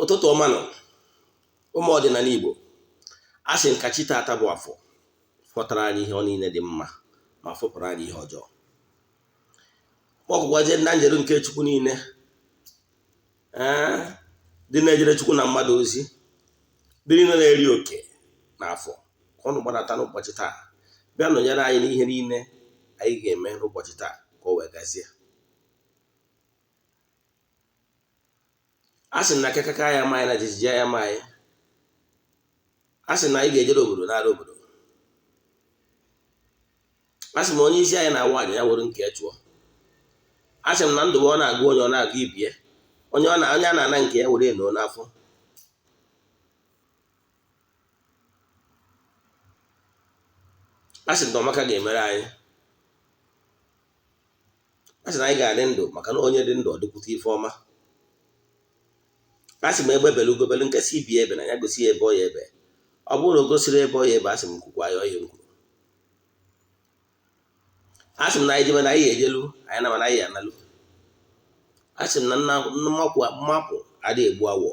Ụtụtụ ọma nọ ụmụ ọdịnala Igbo, a sị nka chi tata bụ afọ fọtara anyị ihe niile dị mma ma fọpụrụ anyị ihe ọjọọ. Ọkụkwazie ndị njeru nke Chukwu niile dị na-ejere Chukwu na mmadụ ozi, dị niile na-eri oke n'afọ, ka ọnụ gbadata n'ụbọchị taa bịa nọnyere anyị n'ihe niile anyị ga-eme n'ụbọchị taa ka o wee gazie. A sị na akakaka ya ma anyị na jijiji ya ma anyị, a sị na anyị ga-ejere obodo n'ala obodo, a sị ma onye isi anyị na-awa anyị ya were nke ya chụọ, a sị m na ndụ ọ na-agụ onye ọ na-agụ ibie, onye a na-ana nke ya were eno n'afọ. A sị na ọmaka ga-emere anyị, a sị na anyị ga-adị ndụ maka na onye dị ndụ ọ dịkwute ife ọma. A sị m egbe belu ugobelu nke si ibie ebe na ya gosi ya ebe ọ ya ebe, ọ bụrụ na o gosiri ebe ọ ya ebe, a sị m kwukwa ya ọhịa nkwuru. A sị m na anyị jebe na anyị ejelu, anyị na mana anyị analụ. A sị m na mmapụ adịghị egbu awọ.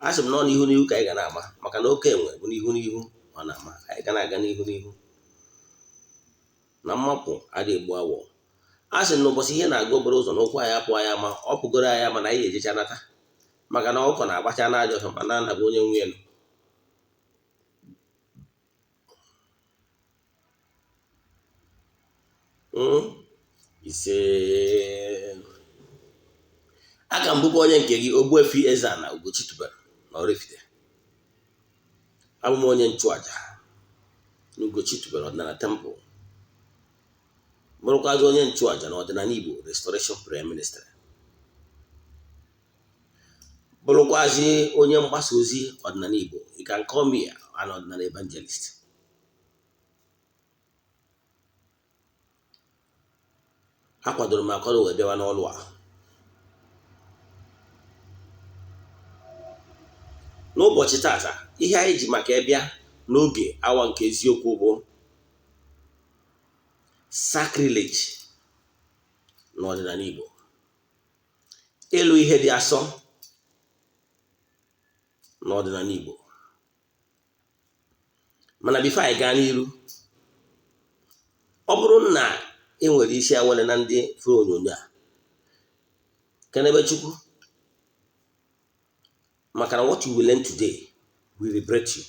A sị m na ọ n'ihu n'ihu ka anyị ga na-ama, maka na oke enwe bụ n'ihu n'ihu ọ na-ama, anyị ga na-aga n'ihu n'ihu na mmapụ adịghị egbu awọ. A sị m na ụbọchị ihe na-aga obere ụzọ n'ụkwụ anyị apụ anyị ama, ọ pụgoro anyị ama na anyị ejecha nata, maka na ọkụkọ na-agbacha n'ajọ ọhịa ma na-anabụ onye nwe elu. Ise aka mbụbụ onye nke gị Ogbuefi EZE-ANA Ugochi tubelu na oraifite. Abụ m onye nchụaja na Ugochi tubelu ọdịnala temple, bụrụkwazi onye nchụaja na ọdịnala Igbo restoration prayer ministry, bụrụkwazi onye mgbasa ozi ọdịnala Igbo. You can call me an ọdịnala evangelist. Akwadoro m akwado wee bịawa n'ọlụ a. N'ụbọchị tata, ihe anyị ji maka ịbịa n'oge awa nke eziokwu bụ Sacrileges n'ọdịnala Igbo, ịlụ ihe dị asọ n'ọdịnala Igbo. Mana bifo anyị gaa n'iru, ọ bụrụ na ị nwere isi awele na ndị fere onyonyo a, kenebe Chukwu, maka na what you will learn today will liberate you.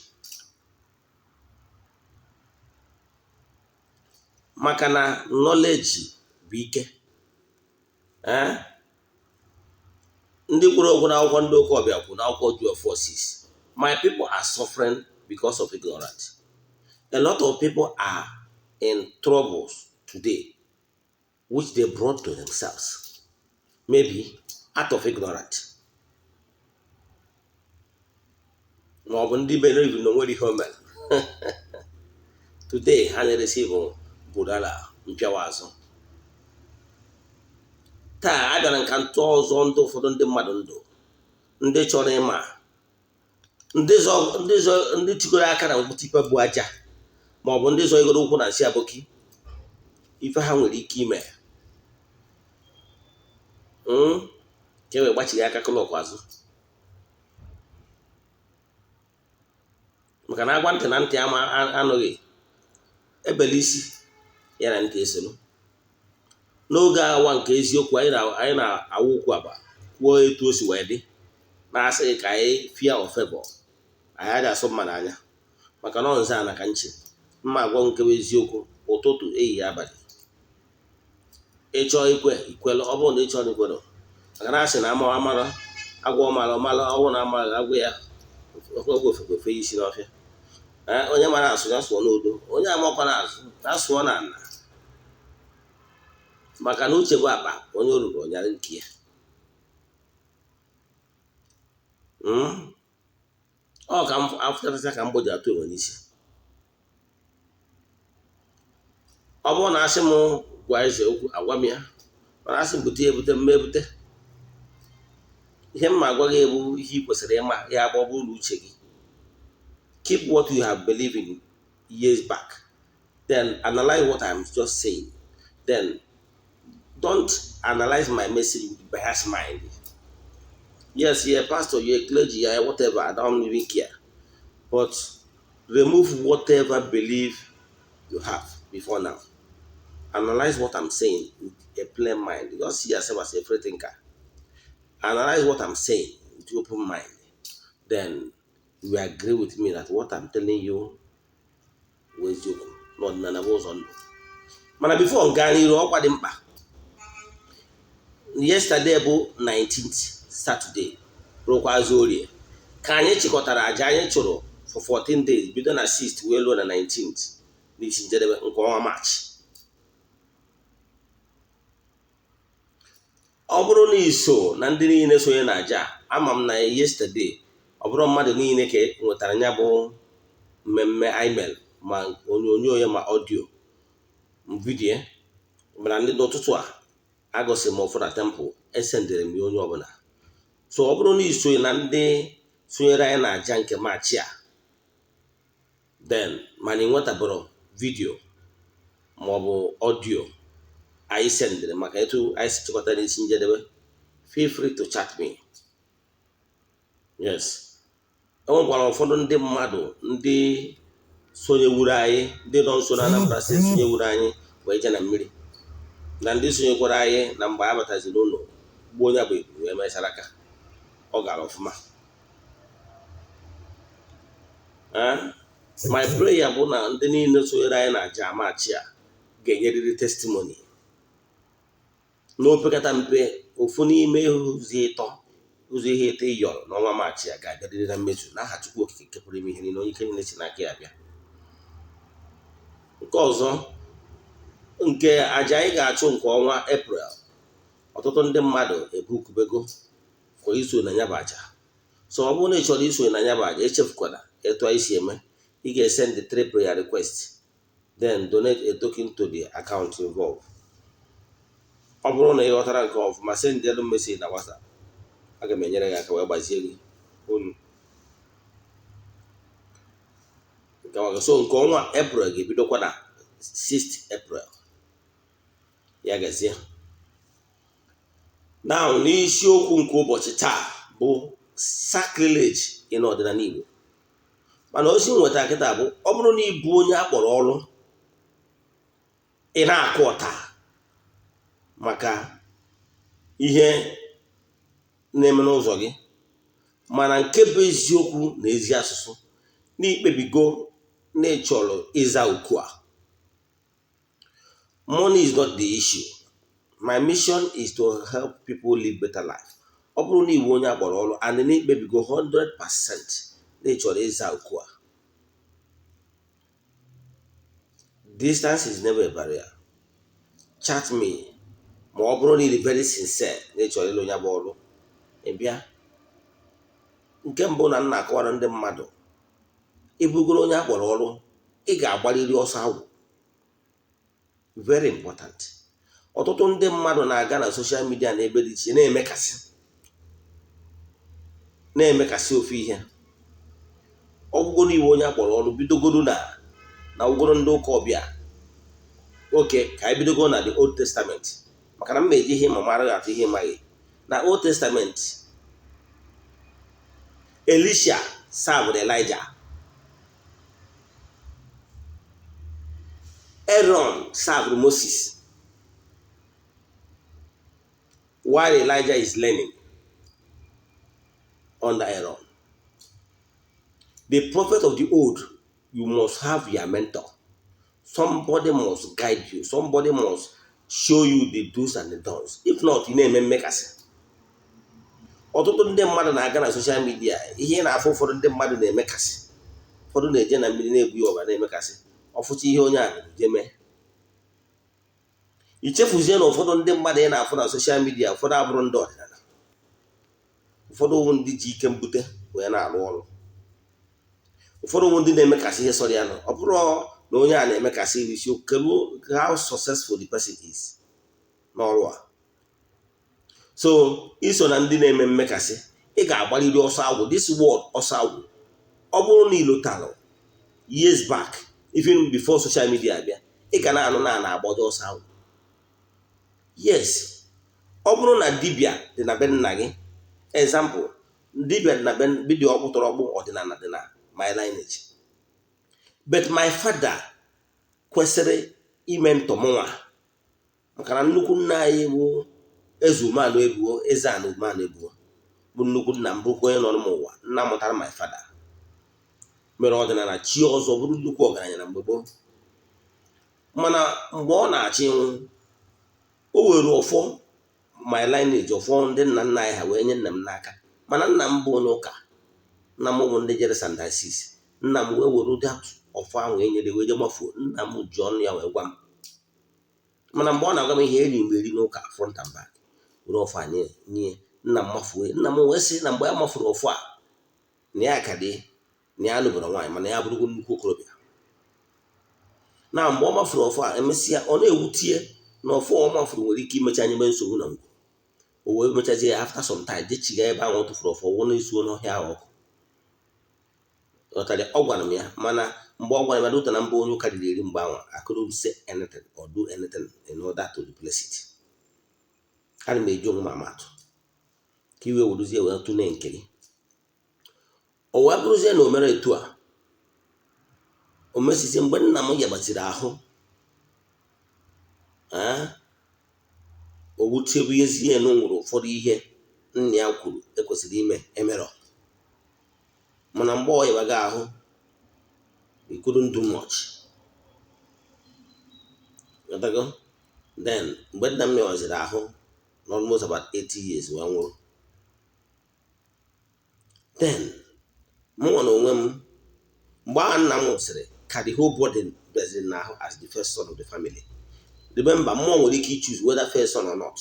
Maka na knowledge bụ ike. Ndị kwuru okwu n'akwụkwọ ndị oke ọbịa kwuru n'akwụkwọ Jude 4:6, my people are suffering because of ignorance. A lot of people are in troubles today which they brought to themselves, maybe out of ignorance. Ma ọ bụ ndị believe na onwere ihe o mere today ha na-receive bụdala mpịawa azụ. Taa a bịara nka ntụ ọzọ ndị ụfọdụ ndị mmadụ ndụ, ndị chọrọ ịma, ndị tigoro aka na mkpụtipe bụ aja, ma ọ bụ ndị zọ igoro ụkwụ na nsị aboki, ife ha nwere ike ime ka e wee gbachighị aka klọk azụ. Maka na agwa ntị na ntị ama anụghị, ebele isi ya na ntị esolu. N'oge awa nke eziokwu, anyị na-awụ okwu aba kwuo etu o si wee dị, na-asịghị ka anyị fear of favor, anyị aja asọ mmadụ anya, maka na ọ nze ana ka nchi. Mma agwa nke bụ eziokwu ụtụtụ, ehihie, abalị. Ịchọ ikwe ikwelu, ọ bụrụ na ịchọ ikwelu, maka na asị na amaghị amara agwa ọmara ọmara, ọ bụrụ na amaghị agwa ya Ogbuefi isi n'ọfịa. Onye mara asụ ya sụọ n'udo, onye amakwa na azụ ya sụọ na nna, maka na uche bụ akpa onye oruru ọnyara nke ya. Ọ ka m afụchasịa ka mgboji atụ enwe n'isi. Ọ bụrụ na asị m gwa eze okwu, agwa m ya, mana asị m bute ebute mma ebute. Ihe mma agwa gị ebu ihe ị kwesịrị ịma ya bụ ọ bụrụ na uche gị. Keep what you have believed in years back, then analyze what I'm just saying, then don't analyze my message with biased mind. Yes, you're a pastor, you're a clergy, you're whatever, I don't even care. But remove whatever belief you have before now. Analyze what I'm saying with a plain mind. You don't see yourself as a free thinker. Analyze what I'm saying with open mind. Then you agree with me that what I'm telling you was you, not none of us on. Mana before Gani, ọkwa dị mkpa. Yesterday bụ 19th Saturday, rụkwazi orie. Ka anyị chịkọtara aja anyị chụrụ for 14 days, bido na 6th wee ruo na 19th n'isi njedebe nke ọnwa March. Ọ bụrụ na iso na ndị niile sonye na aja, ama m na yesterday ọ bụrụ mmadụ niile ka nwetara ya bụ mmemme email ma onyonyo ya ma audio vidio, mana ndị n'ụtụtụ a agọsị m ụfọdụ na temple esendere m ya onye ọbụla. So ọ bụrụ na iso na ndị sonyere anyị na aja nke maachị a, then mana ị nwetabụrụ vidio maọbụ audio anyị sendere maka etu anyị si chịkọta n'isi njedebe, feel free to chat me. Yes, enwekwara ụfọdụ ndị mmadụ ndị sonyewuru anyị, ndị nọ nso na Anambra Steeti sonyewuru anyị wee je na mmiri, na ndị sonyekwara anyị na mgbe a bataziri ụlọ gbuo onye bụ ebu wee mechara aka ọ gara ọfụma. My prayer bụ na ndị niile sonyere anyị na aja amachi a ga-enyerịrị testimony n'opekata mpe ofu n'ime ụzọ ihe ịtọ ịyọrọ n'ọnwa Maachị a ga-abịarịrị na mmezu n'aha Chukwu Okike nke pụrụ ime ihe niile, onye ike niile si n'aka ya bịa. Nke ọzọ, nke aja anyị ga-achụ nke ọnwa April, ọtụtụ ndị mmadụ ebukubego kwa iso na ya bụ aja. So ọ bụrụ na ị chọrọ iso na ya bụ aja, echefukwala etu anyị si eme. Ị ga-esend the 3 prayer requests, then donate a token to the account involved. Ọ bụrụ na ị ghọtara nke ọfụma, send the message na WhatsApp, aga m enyere gị aka wee gbazie gị olu. So nke ọnwa April ga-ebidokwa na 6th April. Ya gazie. Now n'isiokwu nke ụbọchị taa bụ Sacrilege in Odinana Igbo. Mana ozi nweta kịta bụ, ọ bụrụ na ị bụ onye akpọrọ ọrụ, ị na-akụ ọta maka ihe na-eme n'ụzọ gị, mana nke bụ eziokwu na ezi asụsụ, n'ikpebigo na ị chọrọ ịza oku a. Money is not the issue. My mission is to help people live better life. Ọ bụrụ na ị bụ onye akpọrọ ọrụ and n'ikpebigo 100% na ị chọrọ ịza oku a, distance is never a barrier. Chat me. Ma ọ bụrụ na ị dị very sincere na ị chọrọ ịlụ onye bụ ọrụ, ị bịa. Nke mbụ na nna akọwara ndị mmadụ, ịbụgoro onye akpọrọ ọrụ, ị ga-agbalịrị ọsọ agwụ. Very important. Ọtụtụ ndị mmadụ na-aga na social media na ebe dị iche na-emekasị ofu ihe. Ọgwụgwọ na iwe onye akpọrọ ọrụ, bidogoro na ụgwọrọ ndị ụka ọbịa. Oke, ka anyị bidogo na the Old Testament, maka na m eji ihe ma mara atụ ihe maghị. Na Old Testament, Elisha served Elijah. Aaron served Moses while Elijah is learning under Aaron. The prophet of the old, you must have your mentor. Somebody must guide you. Somebody must show you the do's and the don'ts. If not, ị na-eme mmekasị. Ọtụtụ ndị mmadụ na-aga na social media, ihe na-afụ ụfọdụ ndị mmadụ na-emekasị. Ụfọdụ na-eje na mmiri na-egbu ya ọba na-emekasị. Ọfụcha ihe onye a je mee. Ichefuzie na ụfọdụ ndị mmadụ ị na-afụ na social media, ụfọdụ abụrụ ndị ọdịnala. Ụfọdụ ndị ji ike mbute wee na-arụ ọrụ. Ụfọdụ ndị na-emekasị ihe sọrọ ya nọ. Ọ bụrụ na onye a na-emekasị isi okelu how successful the person is n'ọrụ a. So iso na ndị na-eme mmekasị, ị ga-agbalịrị ọsọ agwụ. This word ọsọ agwụ, ọ bụrụ na ilotalụ years back, even before social media bịa, ị ga na-anụ na-agbado ọsọ agwụ. Yes, ọ bụrụ na dibịa dị na be nna gị, example dibia na bidio ọkpụ tọrọ ọkpụ ọdịnala dị na my lineage, but my father kwesịrị ime ntọmụnwa maka na nnukwu nna anyị bụ Eze-Ana Ugochi, Eze-Ana Ugochi bụ nnukwu nna m, bụrụkwa onye nọ n'ụwa, nna mụtara my father, mere ọdịnala chi ọzọ, bụrụ nnukwu ọgaranya na mgbe gboo. Mana mgbe ọ na-achị nwụ, o were ọfọ my lineage, ọfọ ndị nna nna anyị ha wee nye nna m n'aka. Mana nna m bụ onye ụka, nna m bụ ndị jere sandasis, nna m wee were ụdị ọfọ ahụ enyere wee je gbafuo. Nna m ji ọnụ ya wee gwa m, mana mgbe ọ na-agwa m ihe eri mgbe eri n'ụka front and back, were ọfọ a nye nna m mafue. Nna m wee sị na mgbe ya mafuru ọfọ a na ya ka dị, na ya alụbara nwaanyị, mana ya bụrụgo nnukwu okorobịa. Na mgbe ọ mafuru ọfọ a, emesịa ọ na-ewutie na ọfọ ọ mafuru nwere ike imecha anyị nsogbu na ngwu. O wee mechazie ya after some time jechiga ebe ahụ ọ tụfuru ọfọ, wụ na-esuo n'ọhịa ahụ ọkụ. Ọ gwara m ya, mana mgbe ọ gwara m ya ụta na mba onye ụka riri eri mgbe ahụ, I couldn't say anything or do anything in order to replace it. Ana m eji onwe m amatụ ka iwe weruzie wee tụne nke gị. O wee bụrụzie na o mere etu a, o mesizie mgbe nna m yabatiri ahụ, o wutebuezie na o nwere ụfọdụ ihe nna ya kwuru ekwesịrị ime emerọ. Mana mgbe ọ yabaga ahụ, he couldn't do much. Then mgbe nna m yawaziri ahụ, almost about 80 years wee nwụrụ. Then mụnwa na onwe m, mgbe ahụ nna m nwụsịrị, ka the whole burden beziri n'ahụ as the first son of the family. Remember, mmụọ nwere ike choose whether first son or not,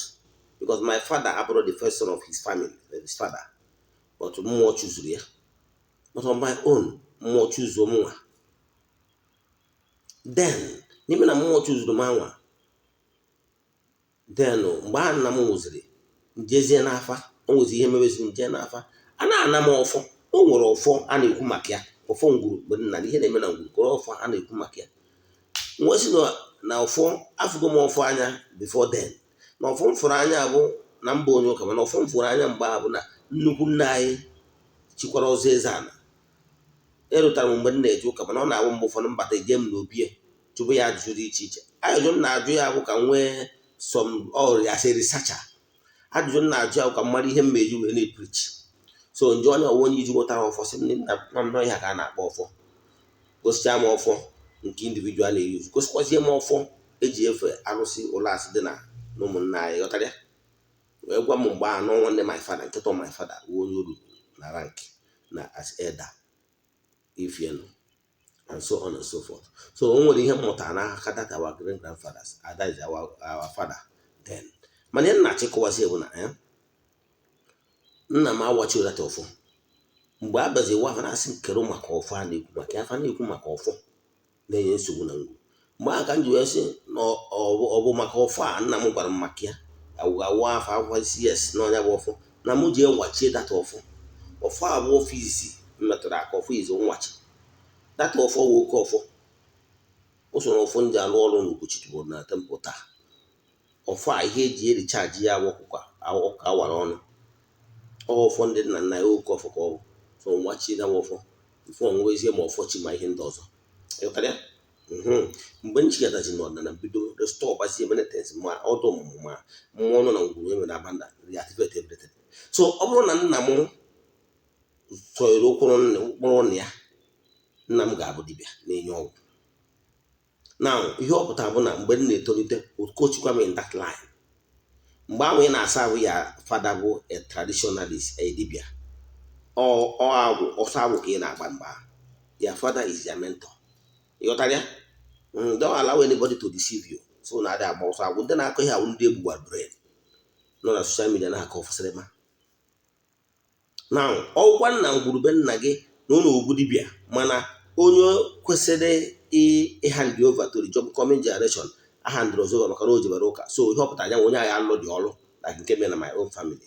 because my father abụrụ the first son of his family, his father, but mmụọ chuzuru ya. But on my own, mmụọ chuzuo mụnwa. Then n'ime na mmụọ chuzuru m anwa, then mgbe ahụ nna m nwụziri, njezie n'afa, o nwezi ihe mebeziri nje n'afa, a na-ana m ọfọ. O nwere ọfọ a na-ekwu maka ya, ọfọ ngwuru, mgbe nna ihe na-eme na ngwuru, kọrọ ọfọ a na-ekwu maka ya. Nwesi na ọfọ afụgo m ọfọ anya before then, na ọfọ m fụrụ anya bụ na mba onye ụka, mana ọfọ m fụrụ anya mgbe ahụ bụ na nnukwu nna anyị chikwara ọzọ Eze-Ana. Erutara m mgbe m na-eje ụka, mana ọ na-abụ mgbe ụfọdụ mbata eje m n'obi chụbụ ya ajụjụ dị iche iche. Ajụjụ m na-ajụ ya bụ ka m nwee as a researcher. Ajụjụ m na-ajụ ya bụ ka m mara ihe m meji wee na-epreach. So nje onye ọwụ onye iji nwetara ọfọ sị m na nnọọ ihe ka a na-akpọ ọfọ. Gosichaa m ọfọ nke individual na-eyuzu, gosikwazie m ọfọ eji efe arụsị ụlọasị dị na ụmụnna anyị. Ghọtara ya? Wee gwa m mgbe ahụ na nwanne my father, nkịta my father wụ onye uru na rank na as elder, if you know, and so on and so forth. So o nwere ihe mmụta n'aka that our great grandfathers, that is our father then. Mana ihe na-achịkọwazi bụ na nna m awachi ụdata ọfọ. Mgbe abazi wa afọ na-asị nkere maka ọfọ a na-ekwu maka ya, afa na-ekwu maka ọfọ na-enye nsogbu na ngwu. Mgbe aka m ji wee sị na ọ bụ maka ọfọ a nna m gwara m maka ya, awụwa afọ akwụkwọ CS na ọnya bụ ọfọ, na m ji ewachie data ọfọ. Ọfọ a bụ ọfọ izi mmetụrụ aka, ọfọ izi nwachi. Data ọfọ wụ oke ọfọ. O so na ọfọ ndị alụ ọrụ n'Ugochi tubelu na temple taa. Ọfọ a ihe eji erichaji ya ọkụkọ awara ọnụ. Ọfọ ndị nna nna ya oke ọfọ ka ọ bụ. So nwachi na ọfọ ifo onwezie ma ọfọ chi ma ihe ndị ọzọ. Ịghọtara ya? Mgbe nchigatazi n'ọdịnala bido restore gbazie menetens ma ọdụ ọmụmụ ma mmụọ nọ na ngwuru emere abanda reactivate everything. So ọ bụrụ na nna m sọrọ ụkpụrụ nna ya, nna m ga-abụ dibịa na-enye ọgwụ. Now ihe ọ pụtara bụ na mgbe m na-etolite, okochikwa m in that line. Mgbe ahụ ị na-asa ahụ ya fada bụ a traditionalist, a dibịa, ọsọ agwụ ka ị na-agba mgbe ahụ. Their father is their mentor. Ịghọtara ya? Don't allow anybody to deceive you. So na adị agba ọsọ agwụ. Ndị na-akọ ihe ahụ ndị egbugbara brain nọ na social media na-akọ ọfụsịrị ma. Now ọgwụkwa nna ngwurube nna gị na ụlọ ogbu dibịa, mana onye kwesịrị hand over to the job coming generation ahandụrụ ọzọ maka na o jebere ụka. So ihe ọpụtara anya onye agha alụ dị ọrụ like nke mere na my own family.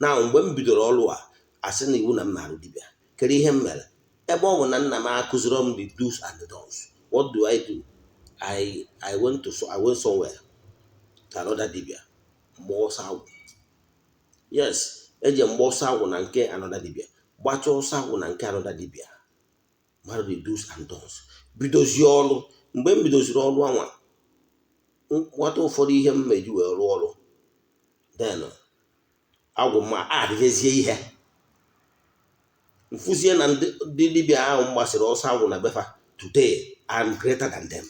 Now mgbe m bidoro ọrụ a, asị na iwu na m na-arụ dibịa, kedu ihe m mere? Ebe ọ bụ na nna m akụziri m the do's and the don'ts. What do? I went somewhere to another dibia, more south. Yes, eje mgbe ọsọ agwụ na nke anọda dibịa gbachaa ọsọ agwụ na nke anọda dibịa mara the do's and don'ts bidozie ọrụ. Mgbe m bidoziri ọrụ anwa nwata ụfọdụ ihe m meji wee rụọ ọrụ then agwụ ma adịghịzie ihe mfụzie na ndị dibịa ahụ m gbasiri ọsọ agwụ na befa today I'm greater than them.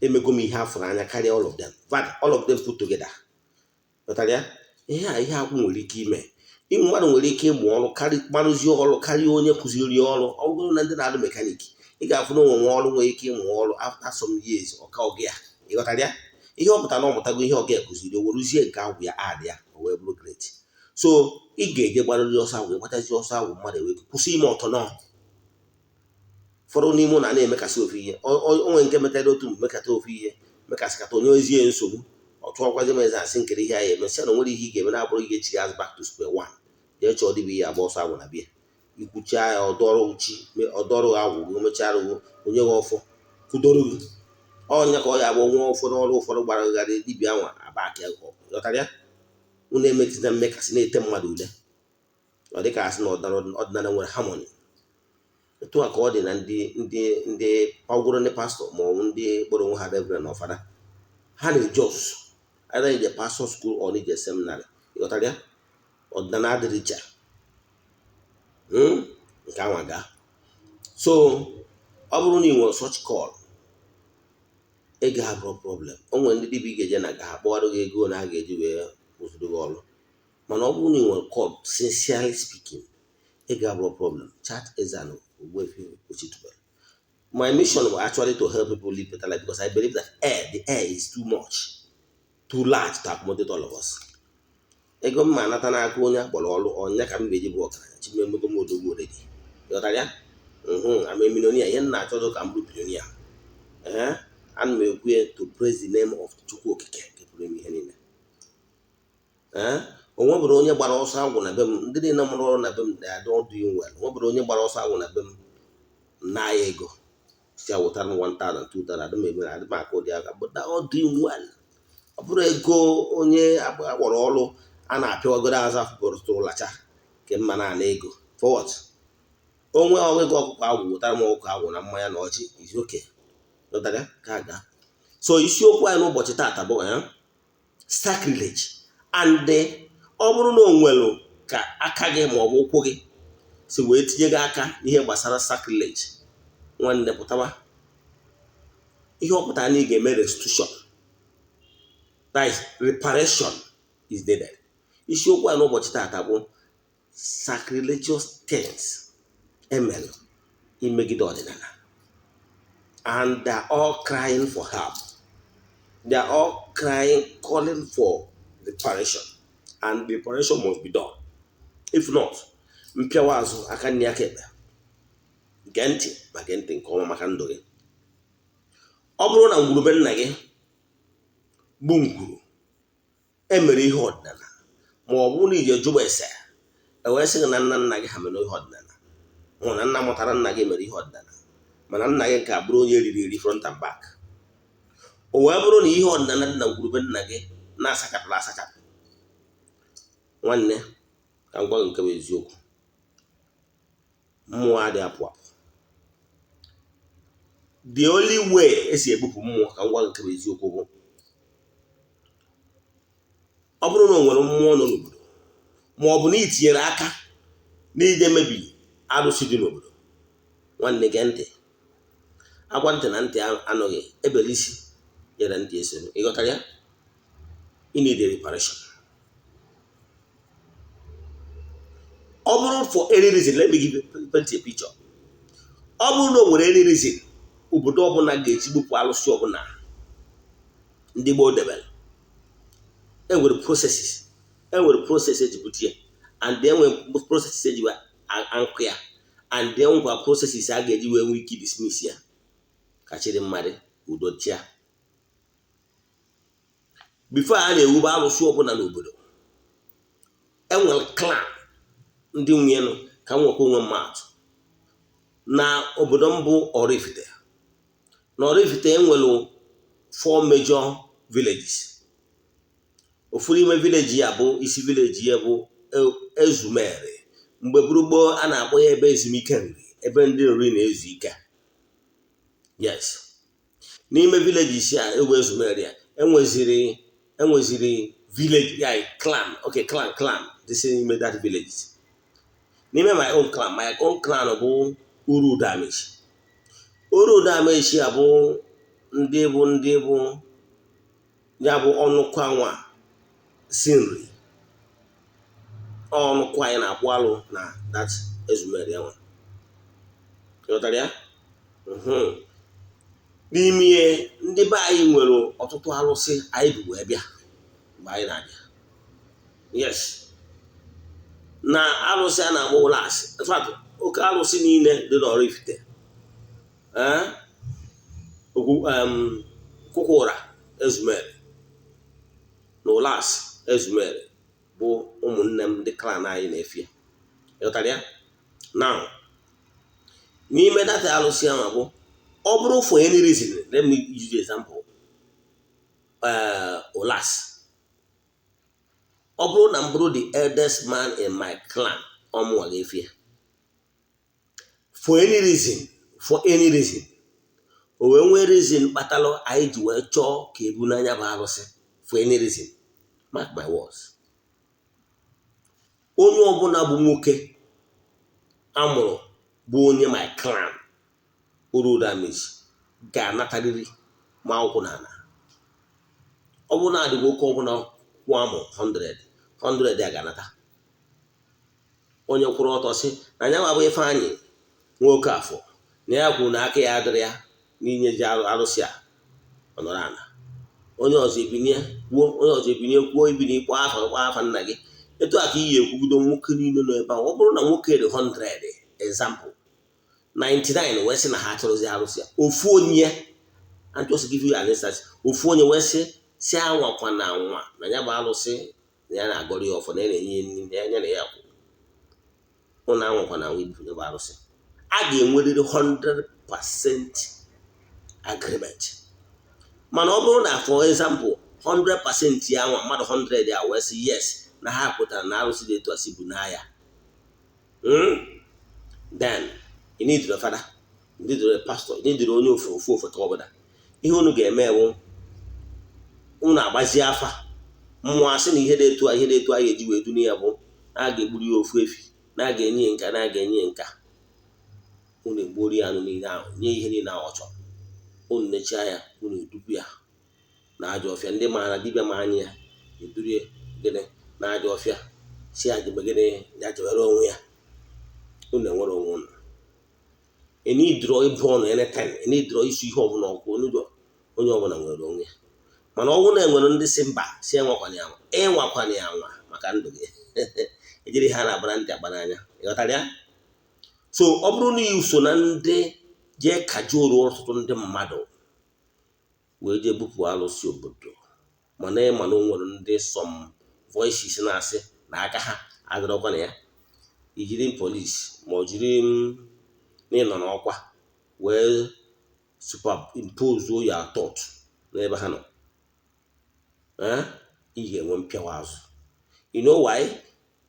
Emego m ihe afọ anya karịa all of them, but all of them put together. Ihe agwụ nwere ike ime mmadụ nwere ike ịmụ ọrụ marụzie ọrụ karịa onye kụziri ọrụ. Ọ bụrụ na ndị na-alụ mekaniki ị ga-afụ na onwe ọrụ nwere ike ịmụ ọrụ after some years ọka ọgụ ya ịghọtara ya ihe ọ pụtara na ọ mụtago ihe ọga kụziri o weruzie nke agwụ ya ad ya o wee bụrụ great. So ị ga-eje gbarụri ọsọ agwụ ịgbatazi ọsọ agwụ mmadụ ewee kwụsị ime ọtọ nọ ụfọdụ n'ime ụlọ na-emekasị ofu ihe onwe nke metara otu mekata ofu ihe mekasịkata onye ozie nsogbu ọtụọkwazi m eze asị nkere ihe anyị emesịa na nwere ihe ị ga-eme na-abụrụ ihe chi azụ back to square one jee chọọ dibịa ya agba ọsọ agwụ na bịa ikwucha ya ọdọrụ agwụ gị omechara onye gị ọfọ kwudoro gị ọnya ka ọ ya agba nwa ụfọdụ ọrụ ụfọdụ gbara gharị dibịa nwa abaka ghọtara ya unu emetụta mmekasị na-ete mmadụ ule ọ dịka asị na ọdịnala nwere harmony. Etu a ka ọ dị na ndị pagworo ndị pastọ ma ọ bụ ndị kpọrọ onwe ha reverend na ọfada ha na-eje ọsụsụ either ije pastor school or ije seminary ịghọtara ya ọdịnala adịrịcha nke anwa gaa. So ọ bụrụ na ị nwere such call ego ha bụrụ problem. O nwere ndị dibịa ga-eje na ga ha kpọrọ gị ego na a ga-eji wee kwụsịrị gị ọrụ mana ọ bụrụ na ị nwere call sincerely speaking ego ha bụrụ problem. Chat EZE-ANA Ogbuefi tubelu. My mission was actually to help people live better life because I believe that the air is too large to accommodate all of us. Ego mma anata n'aka onye akpọrọ ọrụ ọnya ka m ga-eji bụ ọgaranya chimemego m odogwu already ịghọtara ya I'm a millionaire. Ihe m na-achọdụ ka m bụrụ billionaire. Ana m ekwu to praise the name of Chukwu Okike nke pụrụ ime ihe niile. Onwe bụrụ onye gbara ọsọ agwụ na be m ndị niile mụrụ ọrụ na be m they don't doing well. Onwe bụrụ onye gbara ọsọ agwụ na be m na ya ego si awụtara 1,000 2,000 adịm aka ụdị aka but they all doing well. Ọ bụrụ ego onye akpọrọ ọrụ a na-apịawagoro azụ afụbụrụ lacha nke mma na ego for what? Onwe ọgụgụ ọkụkọ agwụ wụtara m ọkụkọ agwụ na mmanya na ọjị is okay dọtara ka aga. So isiokwu anyị n'ụbọchị taata bụ sacrilege and ọ bụrụ na o nwere ka aka gị ma ọ bụ ụkwụ gị si wee tinye gị aka n'ihe gbasara sacrilege nwanne pụtaba ihe ọ pụtara na ị ga-eme restitution that is reparation is needed. Isiokwu anyị n'ụbọchị taata bụ sacrilegious things emel imegide ọdịnala and they are all crying for help. They are all crying, calling for reparation, and reparation must be done. If not, mpịawa azụ aka nne aka ekpe gee ntị ma gee ntị nke ọma maka ndụ gị. Ọ bụrụ na ngwurube nna gị bụ ngwuru emere ihe ọdịnala ma ọ bụrụ na ije jụba ese wee sị gị na nna nna gị ha mere ihe ọdịnala ma na nna mụtara nna gị mere ihe ọdịnala mana nna gị nke a bụrụ onye riri eri front and back o wee bụrụ na ihe ọdịnala dị na ngwurube nna gị na-asachapụrụ asachapụ nwanne ka m gwa gị nke bụ eziokwu mmụọ adị apụ apụ. The only way esi ebupụ mmụọ ka m gwa gị nke bụ eziokwu bụ ọ bụrụ na o nwere mmụọ nọ n'obodo ma ọ bụ na itinyere aka n'ije mebi arụsị dị n'obodo nwanne gee ntị agwa ntị na ntị anọghị ebele isi nyere ntị esoro ịghọtara ya. You need a reparation. Ọ bụrụ for any reason, let me give you paint a picture. Ọ bụrụ na o nwere any reason obodo ọbụla ga-eji gbupụ alụsị ọbụla ndị Igbo debere enwere processes eji bute ya and enwere processes eji ankụ ya and enwekwa processes a ga-eji wee nwee ike dismiss ya kachiri mmadụ udochia before a na-ewube alụsị ọbụla n'obodo. Enwere clan ndị nwunye ka nwekwa onwe mmadụ na obodo mbụ Oraifite. Na Oraifite enwere 4 major villages. Ofu ime village ya bụ isi village ya bụ ezumere mgbe gboo a na-akpọ ya ebe ezumike nri, ebe ndị nri na-ezu ike. Yes, n'ime villages a ewu ezumere ya enweziri village ya clan. Okay, clan this is n'ime that village. N'ime my own clan bụ Urudameshi a bụ ndị bụ ya bụ ọnụkwa nwa si nri, ọnụkwa anyị na-akpụ alụ na that ezumere ya nwa. Ịghọtara ya? N'ime ndị be anyị nwere ọtụtụ alụsị anyị bụ wee bịa mgbe anyị na-abịa. Yes, na alụsị a na-akpọ ụlasị. In fact, oke alụsị niile dị n'Oraifite, Kwụkwụra ezumere na ụlasị ezumere bụ ụmụnne m ndị clan anyị na-efe. Ịghọtara ya? Now, n'ime data alụsị ahụ bụ ọ bụrụ for any reason, let me use the example, ụlasị. Ọ bụrụ na m bụrụ the eldest man in my clan, ọmụnwa ga-efe for any reason, o wee nwee reason kpatalụ anyị ji wee chọọ ka ebu n'anya bụ arụsị for any reason. Mark my words. Onye ọbụla bụ nwoke amụrụ bụ onye my clan Urudameshi ga-anatarịrị ma akwụkwọ n'ala. Ọ bụrụ na adị nwoke ọbụla kwụ amụ 100 ya ga-anata. Onye kwụrụ ọtọ sị na ya bụ Ifeanyị nwoke afọ na ya kwuru na aka ya adịrị ya n'inye ji arụsị a, ọ nọrọ ala. Onye ọzọ ebinye kwuo ibini kwa afa nna gị. Etu a ka iyi ekwugido nwoke niile nọ ebe ahụ. Ọ bụrụ na nwoke dị 100, example 99 wee sị na ha chọrọzi arụsị ya, ofu onye, and just give you an instance, ofu onye wee si anwakwa na nwa na ya bụ arụsị na ya na-agọrọ ya ọfọ na ya na-enye nri ya na ya kwụ, ụna anwakwa na nwa ibu ya bụ arụsị, a ga-enwerịrị 100% agreement. Mana ọ bụrụ na for example 100% ya nwa mmadụ 100 ya wee sị yes na ha pụtara na arụsị dị etu a si bụ n'ahịa, then you need a father, you need a pastor, you need onye ofu ọbụla. Ihe unu ga-eme bụ unu agbazie afa mmụọ asị na ihe dị etu a ga-eji wee dunu ya bụ na a ga-egburu ya ofu efi, na a ga-enye nka, na a ga-enye nka. Unu egburu ya anụ niile ahụ, nye ihe niile ahụ ọ chọrọ. Unu nechaa ya, unu edupu ya na aja ọfịa. Ndị maara dibịa ma anya ya edurie gịnị na aja ọfịa, si ajigbe gịnị ya jewere onwe ya. Unu enwere onwe unu. Enidro ịbụ ọnụ anytime, enidro isu ihe ọbụla ọkụ, onye ọbụla nwere onwe ya. Mana ọ bụrụ na enwere ndị si mba si enwakwana ya nwa maka ndụ gị ejiri ha na-agbara ntị agba n'anya. Ịghọtara ya? So ọ bụrụ na iso na ndị jee kajuoro ọtụtụ ndị mmadụ wee jee bupụ alụsị obodo, mana ịma na o nwere ndị some voices na-asị na aka ha adịrọkwa na ya, ijiri polisi ma ọ jiri n'ịnọ n'ọkwa wee superimpose ya thought n'ebe ha nọ, ị ga-enwe mpịawa azụ. You know why?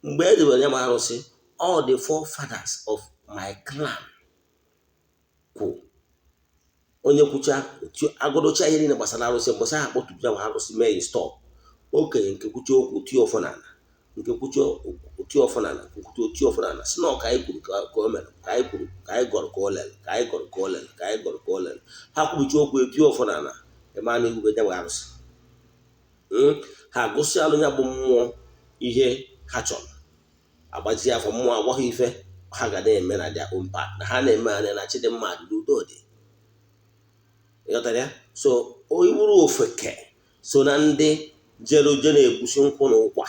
Mgbe e debere ya ma arụsị, all the forefathers of my clan kwụ onye kwucha agụrụcha ihe niile gbasara arụsị, mbọsa ha kpọtụpụta ma arụsị mee ya stop. Okenye nke kwucha okwu tie ọfọ n'ala, nke kwucha otie ọfọ n'ala, nke kwucha otie ọfọ n'ala, si na ọ ka anyị kwuru ka o mere, ka anyị kwuru ka anyị gọrọ ka o lere, ka anyị gọrọ ka o lere, ka anyị gọrọ ka o lere. Ha kwucha okwu etie ọfọ n'ala ebe a na-ebube ya bụ arụsị. Ha gụsịalụ ya bụ mmụọ ihe ha chọrọ, agbaji afọ mmụọ agwa ha ife ha ga na-eme na their own part, na ha na-eme anya na Chidimma dị udo dị. Ịghọtara ya? So onye bụrụ ofeke so na ndị jere na-egbusi nkwụ na ụkwa.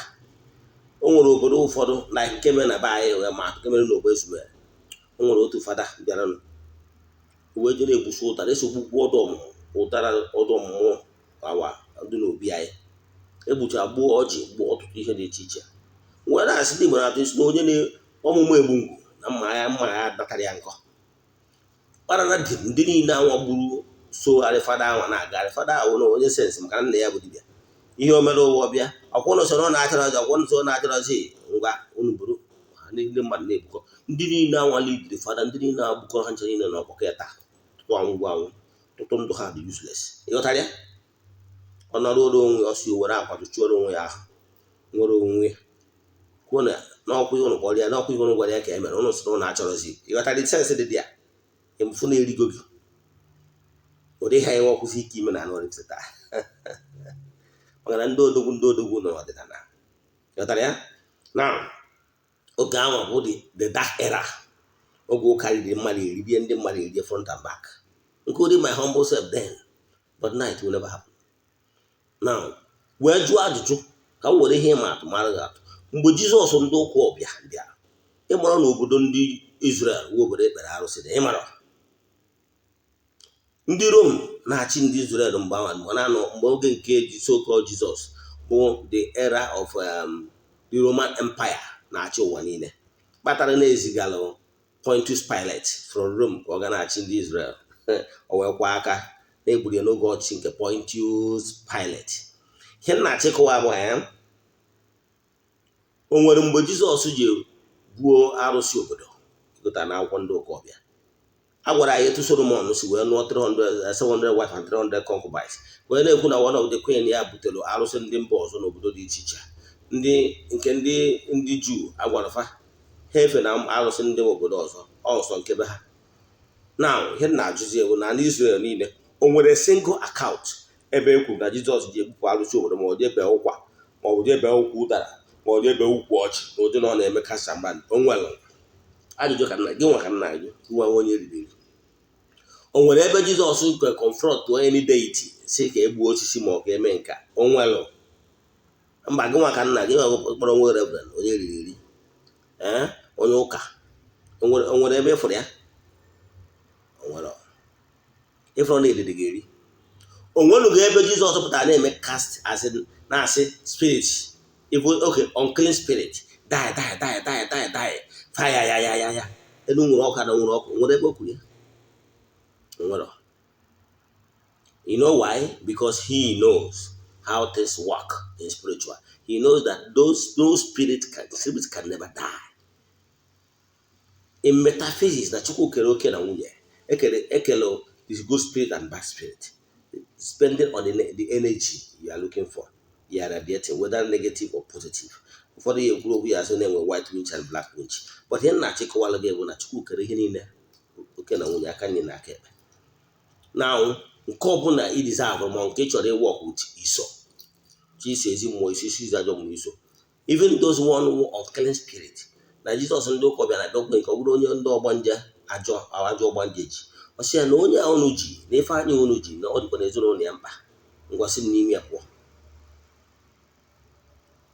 O nwere obodo ụfọdụ na nke mere na be anyị wee ma nke mere n'ogbe ezumere. O nwere otu fada bịara wee jere egbusi ụtara, esogbukwu ụtara ọdụ mmụọ awa ndị n'obi anyị. Egbucha gbuo ọjị, gbuo ọtụtụ ihe dị iche iche. Nwere asị ndị nwere atụ isi na onye ọmụmụ egbu ngwu na mma ya datara ya nkọ. Kparana dị ndị niile anwa gburu so arịfada anwa na-aga. Arịfada ahụ na onye sensị maka nna ya bụ dibịa. ihe o mere ụwa ọbịa ọkwụnụ so na-achọrọzi ọkwụnụ so na-achọrọzi ngwa unu buru ha niile mmadụ na-ebukọ ndị niile anwale idiri fada ndị niile agbukọ ha nche niile na ọkpọkọ ya taa tụtụ anwụ anwụ tụtụ ndụ ha dị useless ịghọtara ya ọ nọrọ ụlọ onwe ọsị were akwado chụọrọ onwe ya ahụ nwere onwe kwuo na n'ọkwa ihe ụnụ kpọrọ ya n'ọkwa ihe ụnụ gwara ya ka e mere ụnụ soro na achọrọzi ịghọtara sensị dị ya emufu na-erigo gị ụdị ha enwe ọkwụsị ike ime na anọrịta taa maka na ndị odogwu nọ n'ọdịnala ịghọtara ya na oge ahụ bụ the dark era oge ụka riri mmadụ eribie ndị mmadụ eribie front and back including my humble self then but now it will never happen now wee jụọ ajụjụ ka m were ihe ịma atụ mara gị atụ mgbe Jizọs ndị ụka ọbịa bịara ịmara na obodo ndị Israel wee obodo ekpere arụsị na ịmara ndị Rom na-achị ndị Israel mgbe oge nke so-called Jizọs bụ the era of the Roman Empire na-achị ụwa niile kpatara na-ezigalụ Pontius Pilate from Rome ka ọ ga na-achị ndị Israel o wee kwa aka na-egburu ya n'oge ọchịchị nke Pontius Pilate ihe na-achịkọwa bụ ya o nwere mgbe Jizọs ji gbuo arụsị obodo gụta na akwụkwọ ndị ụka ọbịa a gwara anyị etu Solomon si wee nụọ 700 wives and 300 concubines wee na-ekwu na one of the queen ya butere arụsị ndị mba ọzọ n'obodo dị iche iche ndị Juu agwarafa ha efe na arụsị ndị obodo ọzọ ọsọ nke be ha na ihe na-ajụzi ewu na ndị Israel niile o nwere single account ebe e kwuru na Jizọs ji egbupụ arụsị obodo ma ọ dị ebe ụkwa ma ọ dị ebe ụkwụ ụdara ma ọ dị ebe ụkwụ ọchị na ụdị na ọ na-eme kasa mba o nwere ajụjụ ka nna gị nwa ka nna gị nwa onye riri o nwere ebe Jizọs nke confront any deity si ka egbuo osisi ma ọ ka eme nka o nwere mba gị nwa ka nna gị nwa kpọrọ nwe reverend onye riri onye ụka o nwere ebe ịfụrụ ya o nwere ịfụrụ na edede gị eri o nwenugo ebe Jizọs pụtara na-eme cast as in na-asị spirit evil okay unclean spirit die fire ya elu nwere ọkụ na nwere ọkụ nwere ebe o kwuru ya nwere you know why? Because he knows how things work in spiritual. He knows that those spirits can never die. In metaphysics, na Chukwu kere oke na nwunye ekele is good spirit and bad spirit, depending on the energy you are looking for. You are radiating, whether negative or positive. Ụfọdụ ya ekwuru okwu ya asị na-enwe white winch and black winch, but ihe na-achịkọwala gị bụ na Chukwu kere ihe niile oke na nwunye aka nye na aka ekpe. Now nke ọbụla i deserve ma nke chọrọ ịwọk with iso chiso ezi mmụọ isi ajọ mmụọ iso even those one who unclean spirit na Jizọs ndị ụka bịa na dọkwe nke ọ bụrụ onye ndị ọgbanje ajọ ọgbanje ji ọ sị ya na onye unu ji na ife anya unu ji na ọ dịkwa na ezinụlọ ya mkpa ngwasị m n'ime ya pụọ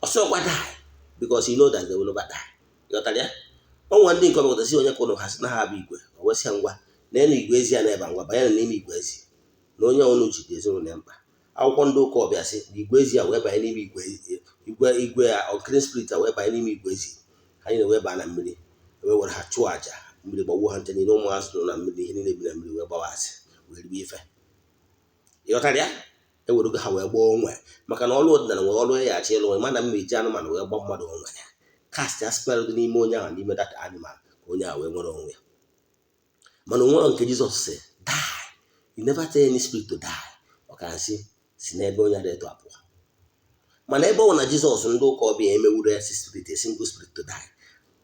ọsọkwa die because you know that they will never die. Ịghọtara ya ọnwa ndị nke ọbụtasị onye ka ụnụ ha sị na ha bụ igwe o wesịa ngwa na Igwe EZE-ANA ebe ngwa banye n'ime Igwe ezi na onye ọnụ ji dị ezinụlọ ya mkpa akwụkwọ ndị ụka ọbịa sị na Igwe ezi a wee banye n'ime igwe unclean spirit a wee banye n'ime Igwe ezi anyị na-wee baa na mmiri wee were ha chụọ aja mmiri gbagbuo ha nche niile ụmụazụ nọ na mmiri ihe niile bi na mmiri wee gbawasị wee ribe ife. Ịghọtara ya ewerugo ha wee gbaa onwe maka na ọrụ ọdịnala nwere ọrụ ya achị ịlụ nwe mana mma eji anụmanụ wee gbaa mmadụ onwe ya cast ya spell dị n'ime onye ahụ n'ime that animal ka onye ahụ wee nwere onwe ya. Mana onwere nke Jizọs sị die, you never tell any spirit to die. Ọ ka nsị si n'ebe onye adịtụ apụọ. Mana ebe ọ na Jizọs ndị ụka ọbịa emewuru ya si spirit a single spirit to die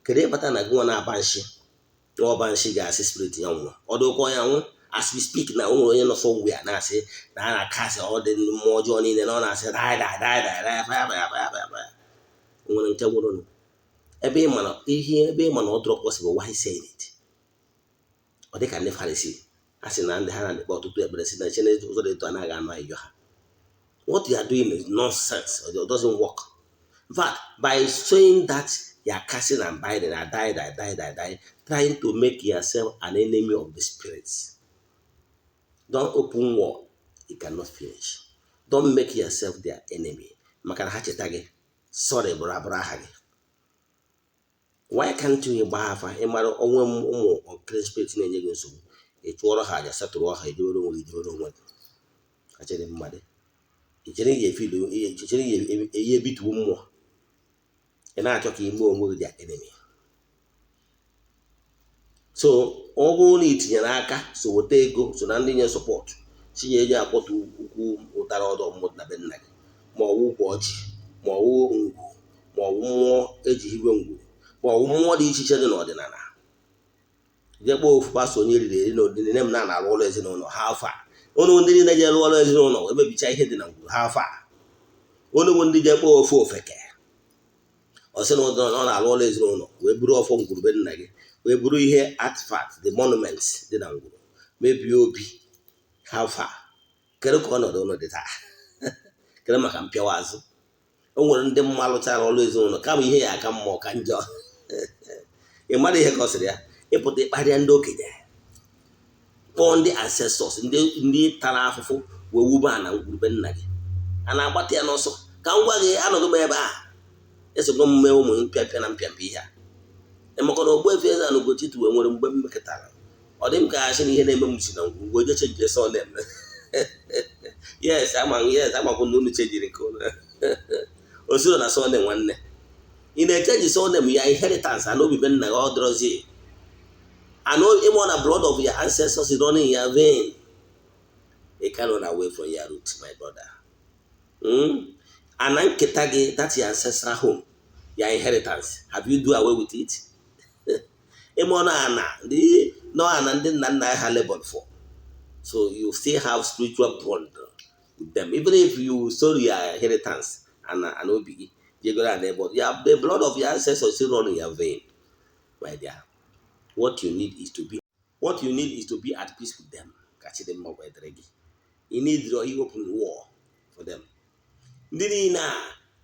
kedu ịkpata na gị nwa na-aba nshi na ọba nshi ga-asị spirit ya nwụọ ọ dị ụka ya nwụ as we speak na o nwere onye nọ sọgbu ya na-asị na a na-akasị ọ dị mmụọ ọjọọ niile na ọ na-asị o nwere nke gwụrụ ebe ị ma na ọ dụrọ possible why saying it. Ọ dị ka ndị Farisi a sị na ndị ha na-ekpe ọtụtụ ekpere si na Chineke ụzọ dị etu anaghị anụ ayọ ha. What you are doing is nonsense. It doesn't work. In fact, by saying that you are casting and binding and die, trying to make yourself an enemy of the spirits. Don't open war, you cannot finish. Don't make yourself their enemy. Maka na ha cheta gị, sorry bụrụ aha gị. Why can't you gba afa ịmara onwe ụmụ unclean spirit na-enye gị nsogbu ị chụọrọ ha aja setụrụ ha ejewere onwe gị achịrị mmadụ ichere ihe bituo mmụọ ị na-achọ ka ime onwe gị dị enemy. So ọ bụrụ na itinyere aka so weta ego so na ndị nye sọpọt tinye eji akpọta ukwu ụtara ọdọ mmụọ na be nna gị ma ọwụ ụkwụ ọjị ma ọwụ ngwu ma ọwụ mmụọ eji hiwe ngwu ma ọwụ mmụọ dị iche iche dị n'ọdịnala jekpọ ofu pastọ onye riri eri n'ọdịnala m na-arụ ụlọ ezinụlọ ha afọ a ụnụ ndị niile je rụọ ụlọ ezinụlọ emebicha ihe dị na ngwuru ha afọ a ụnụ ndị jekpọ ofu ofeke ọ sị na ọ na-arụ ụlọ ezinụlọ wee buru ọfọ ngwuru be nna gị wee buru ihe artifact the monuments dị na ngwuru mebie obi ha afọ a kedu ka ọnọdụ ụlọ dị taa kedu maka mpịawa azụ o nwere ndị mma lụchara ọrụ ezinụlọ kama ihe ya aka mma ọka njọ ị mara ihe ka ọ sịrị ya ịpụta ịkparịa ndị okenye kpọọ ndị ancestors ndị tara afụfụ wee wube a na ngwuru be nna gị a na-agbata ya n'ọsọ ka m gwa gị anọghị m ebe a esogbo mme ụmụ mpịapịa na mpịapịa ihe a emekọna Ogbuefi EZE-ANA Ugochi tuwe nwere mgbe m mekọtara ọ dị m ka asị na ihe na-eme m si na ngwuru mgbe oje chenjire sọnem yes amakwụ na unu chenjiri nke ụlọ o siro na sọnem nwanne ị na-echenji sọnem ya inheritance ana obi be nna gị ọ dịrọzi and ịmụ na blood of your ancestors is running in your vein. You can't run away from your root, my brother. And nketa gị, that's your ancestral home, your inheritance. Have you do away with it? Ịmụ na ana ndị nna nna ha labored for. So you still have spiritual bond with them. Even if you sold your inheritance and obi, you're going to labor. The blood of your ancestors is still running in your vein, my dear. What you need is to be at peace with them. You need to open war for them. Ndị niile a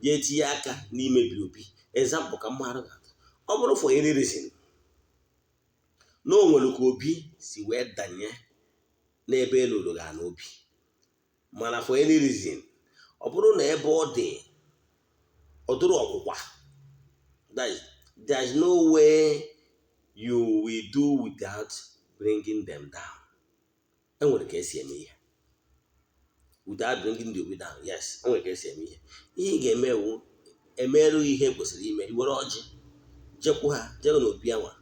ya etinye aka n'imebi obi. Example ka mmadụ ga-atụ. Ọ bụrụ for any reason na o nwere ka obi si wee danye n'ebe eloro ga n'obi. Mana for any reason ọ bụrụ na ebe ọ dị ọ dụrụ ọkwụkwa. There is no way you will do without bringing them down. Enwere ka esi eme ihe. Without bringing the obi down, yes, enwere ka esi eme ihe. Ihe ị ga-eme wu emerụ ihe kwesịrị ime iwere ọjị jekwu ha jere n'obi anwa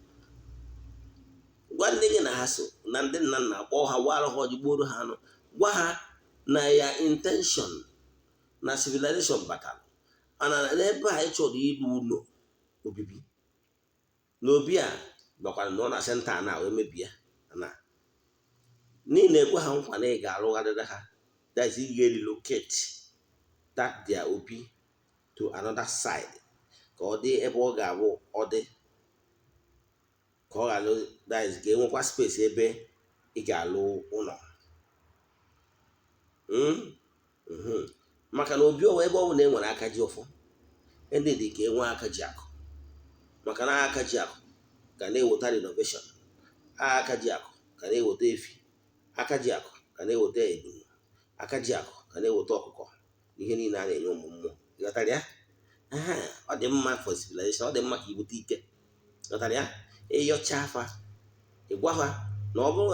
gwa ndị gị na ha so na ndị nna nna kpọọ ha wara ha ọjị gboro ha anụ gwa ha na ya intention na civilization batara ana n'ebe a ị chọrọ ịrụ ụlọ obibi n'obi a bakwara na ọ na senta na wee mebie na niile ekwe ha nkwa na ị ga-arụgharịrị ha that is you relocate that their obi to another side ka ọ dị ebe ọ ga-abụ ọ dị ka ọ ga-alụ that is ka enwekwa space ebe ị ga-alụ ụlọ maka na obi ọwa ebe ọ bụ na enwere aka ji ọfọ ndị dị ka enwe aka ji akụ maka na aka ji akụ ga na-eweta renovation aka ji akụ ga na-eweta efi aka ji akụ ga na-eweta ebunu aka ji akụ ga na-eweta ọkụkọ ihe niile a na-enye ụmụ mmụọ ịghọtara ya ọ dị mma for civilization ọ dị mma ka ibute ike ịghọtara ya ịyọcha afa ịgwa ha na ọ bụrụ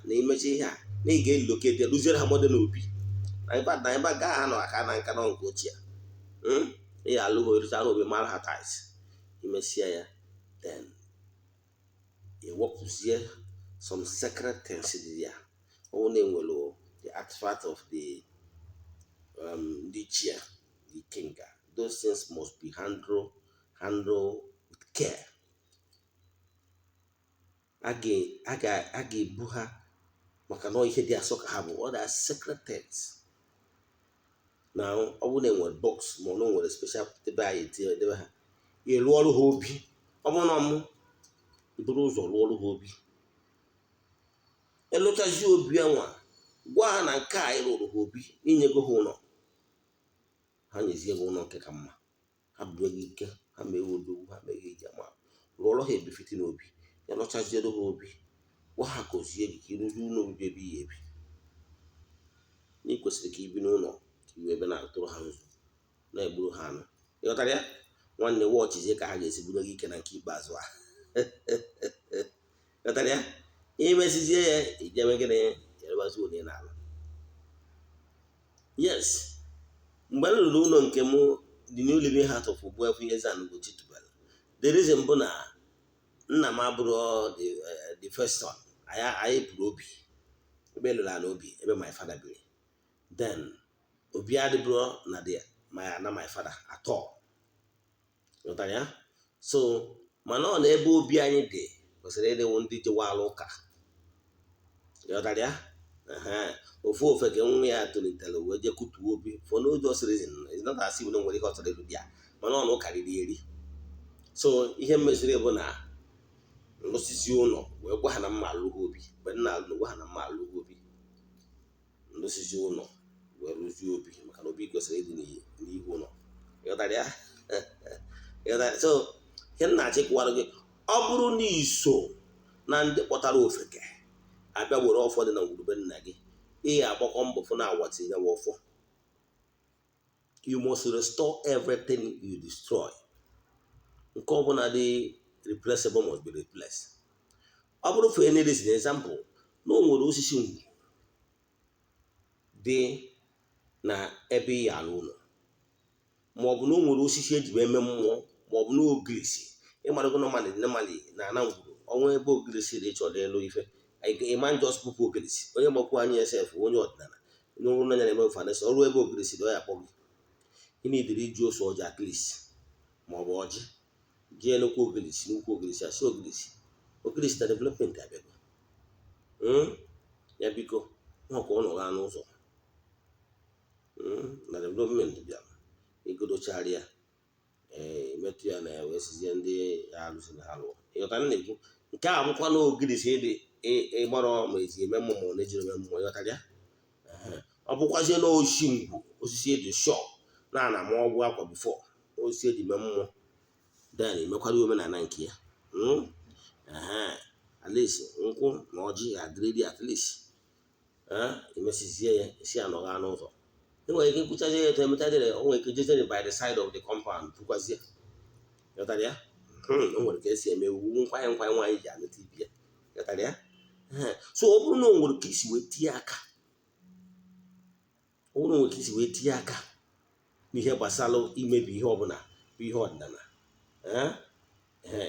na imechi ihe a na ị ga-elokete rụziere ha mọdụ n'obi na ebe gaa ha nọ aka na nka nọ nke ochie ị ga-alụgo ịrụchara obi mara ha tais imesia ya then ewepụzie some sacred things dị ya ọ na-enwere the artifact of the chair, the king. Those things must be handled with care. Aga buha maka no ihe dị asọ ka ha bụ other sacred things. Now, ọ bụ na enwere box ma ọ nwere special tebe anyị debe ha. Ị lụọ ọrụ ha obi. Ọ bụ na ọmụ iburu ụzọ lụọ ọrụ ha obi. Elụchazi obi anwa gwa ha na nke a ịlụrụ ha obi inyego ha ụlọ ha nyezie gị ụlọ nke ka mma ha bụ gị ike ha mee odogwu ha mee iji ama lụọrọ ha ebifiti n'obi ya lọchaziere ha obi gwa ha gozie gị ka ịrụzi ụlọ obibi ebe ihe ebi na ị kwesịrị ka ibi n'ụlọ ka iwe ebe na-atụrụ ha nzu na-egburu ha anụ ịghọtara ya nwanne wọchizie ka ha ga-esi buru gị ike na nke ikpeazụ a ịghọtara ya imesizie ya ijeme gịnị. Yes, mgbe m ruru ụlọ nke m the new living heart of Ogbuefi EZE-ANA Ugochi tubelu. The reason bụ na nna m abụrụ the first son. Anyị pụrụ obi ebe lụrụ ala obi ebe my father biri. Then obi adịbụrụ na my father at all. Ghọtara ya? So mana ọ na ebe obi anyị dị kwesịrị ịdịwo ndị jewalụ ụka. Ghọtara ya? Ofu ofe ka nwa ya tolitere wee je kutuo obi for no just reason. It's not as if no nwere ihe ọ chọrọ ịlụ di ya, mana ọ na ụka riri eri. So ihe mmeziri bụ na ndosisi ụlọ wee gwa ha na mma alụghị obi. Mgbe nna alụ gwa ha na mma alụghị obi. Ndosisi ụlọ wee rụzie obi maka na obi kwesịrị ịdị n'ihu ụlọ. Ghọtara ya? So ihe nna achịkwarụ gị ọ bụrụ na iso na ndị kpọtara ofeke abịa were ọfọ dị na ngwurube nna gị, ihe agbakọ mbọ fụ na awati ya ọfọ. You must restore everything you destroy. Nke ọ bụla dị replaceable must be replaced. Ọ bụrụ for any reason, example, na o nwere osisi ngwu dị na ebe ya alụ ụlọ, ma ọ bụ na o nwere osisi eji eme mmụọ, ma ọ bụ na ogirisi ịmarago normally na ana ngwuru ọnwa ebe ogirisi dị chọrọ elu ife. Iman just pupu ogirisi onye gbakwu anyị esef onye ọdịnala n'ụrụ na nyere eme fanesi ọrụ ebe ogirisi dị ya kpọ gị. Ị na-ediri iji osu ọjị at least ma ọ bụ ọjị jee n'okwu ogirisi n'ukwu ogirisi asị ogirisi na development abịago. Ya biko ọkụ ọ nọga n'ụzọ na development bịara igodochara ya metụ ya na ya wee sizie ndị ya alụsi na ha lụọ. Ịghọtara na-ekwu nke a bụkwa na ogirisi ịdị ịgbara ma ezi eme mmụọ na ejiri eme mmụọ. Ịghọtara ya? Ọ bụkwazie na oshi ngwu osisi eji shọ na ana ma ọgwụ akwa bifọ osisi eji eme mmụọ then emekwara omenala nke ya. At least nkwụ na ọjị adịrịdị at least emesizie ya esi anọga n'ụzọ. Enwere ike nkwụchazi ya eto emetadịrị o nwere ike jezere by the side of the compound pụkwazie. Ghọtara ya? O nwere ka esi eme uwu nkwanye nwaanyị ji anụta ibi ya. Ghọtara ya? So ọ bụrụ na o nwere ka isi wee tinye aka n'ihe gbasara imebi ihe ọbụla bụ ihe ọdịnala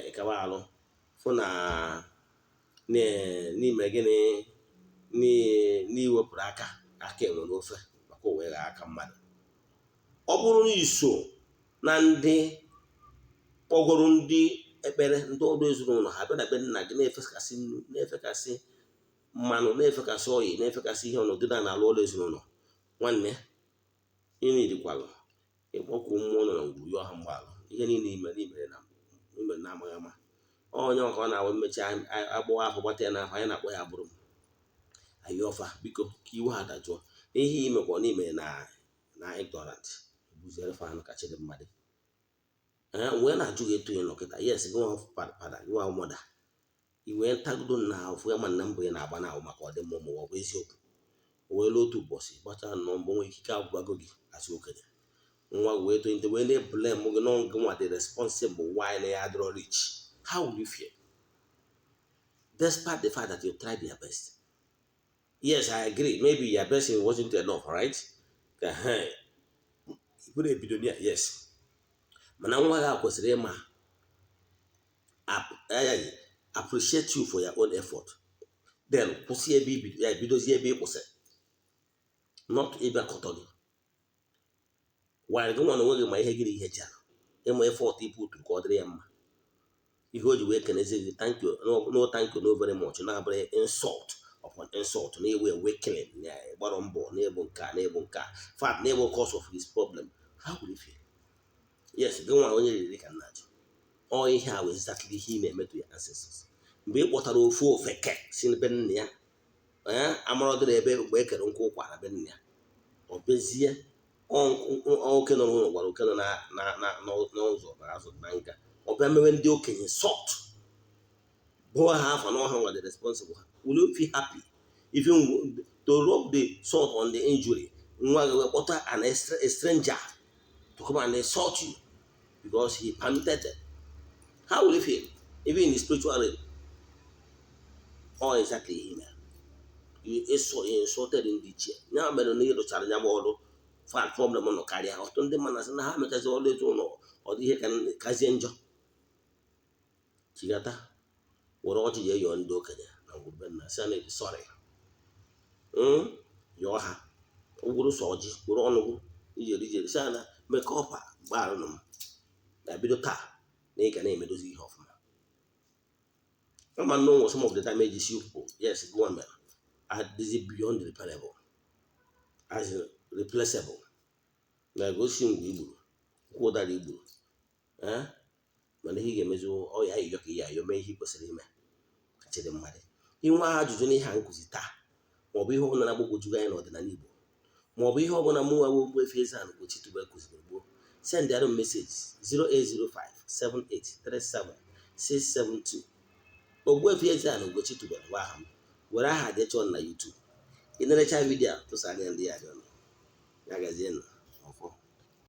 ịkaba alụ fụ na n'ime gịnị n'iwepụrụ aka enwe n'ofe maka o wee aka mmadụ. Ọ bụrụ na iso na ndị kpọgoro ndị ekpere ndị ọdụ ezinụlọ ha bịa na be nna gị na-efekasị nnu na-efekasị mmanụ na-efekasị oyi na-efekasị ihe ọnọdụ na alụ ọrụ ezinụlọ, nwanne ịnị dịkwalụ ịkpọkụ mmụọ nọ na ngwuru ya ọha mgbalụ ihe niile imere na amaghị ama. Onye ọka ọ na-awụ mmechi agbụghọ afọ gbata ya n'afọ anyị na-akpọ ya bụrụ anyị ọfa biko ka iwe ha dajụọ n'ihe imekwa n'ime na ignorant buziere fa anụ kacha dị mmadụ. Wee na-ajụ gị eto nọkịta yes gị nwa pada gị nwa mọda iwee ntagodo na ahụfụ ya ma nna mbụ ya na-agba n'ahụ maka ọdịmma ma ọ bụ eziokwu. O wee otu ụbọchị gbachaa nọ mbụ nwe ikike agwụgwago gị asị okenye nwa wee tonite wee na-eblem gị nọ gị nwa dị responsible why na ya adịrọ rich. How will you feel? Despite the fact that you tried your best. Yes, I agree. Maybe your best wasn't enough, right? You put a billionaire, yes. Mana nwa gị kwesịrị ịma appreciate you for your own effort. Then kwụsị ebe ibidozie ebe ịkwụsị. Not ịbịa kọtọ gị. While gị nwa na onwe gị ma ihe gịrị ihe jara ịma effort ipu otu ka ọ dịrị ya mma. Ihe o ji wee kenezi gị thank you no thank you no very much na-abụrụ insult upon insult na-ewe awakening na gbara mbọ na-ebu nke a fact na-ebu cause of his problem. How will you feel? Yes, gị nwa onye riri ka nna jụ ọ ihe a wee exactly ihe ị na-emetụ ya ancestors. Mgbe ị kpọtara ofu ofeke si be nna ya amara dịrị ebe mgbe e kere nkwa ụkwa na be nna ya ọ bezie oke nọ n'ụlọ gwara oke nọ n'ụzọ na azụ na nga ọ bịa mewe ndị okenye salt bụọ ha afọ n'ọha nwa the responsible ha. Will you feel happy if you to rub the salt on the injury nwa gị wee kpọta a stranger to come and insult you because he permitted it? How will you feel? Even in the spiritual realm, all exactly him. You insulted in the chair. Now, I'm going to need to challenge them all fat problem nọ karịa ọtụtụ ndị mmadụ na-asị na ha mechazi ọrụ etu ụlọ ọ dị ihe kazie njọ chigata were ọchị ya yọọ ndị okenye na ngwurube nna si na edi sọrị yọọ ha ụgwụrụ sọ ọjị were ọnụgwụ ijeri si na mekọ ọpa gbaarụ m na bido taa na ị ga na-emedozi ihe ọfụma ama no some of the damages you yes go on man this is beyond repairable as replaceable na go si ngwe igburu kwụ dara igburu mana ihe ga-emezi ọ ya ayọ ka ya ayọ mee ihe kwesịrị ime kachiri mmadụ inwe ajụjụ n'ihe a nkụzi taa maọbụ ihe ọbụla na-agbagwojugo anyị n'ọdịnala Igbo maọbụ ihe ọbụla mụnwa bụ Ogbuefi EZE-ANA Ugochi tubelu kụziri gboo send a message 08057837672 Ogbuefi EZE-ANA Ugochi tubelu gwa aha m were aha dị chọọ na YouTube ị na-erecha vidiyo tụsara ndị ya dị ọnụ ya gazienụ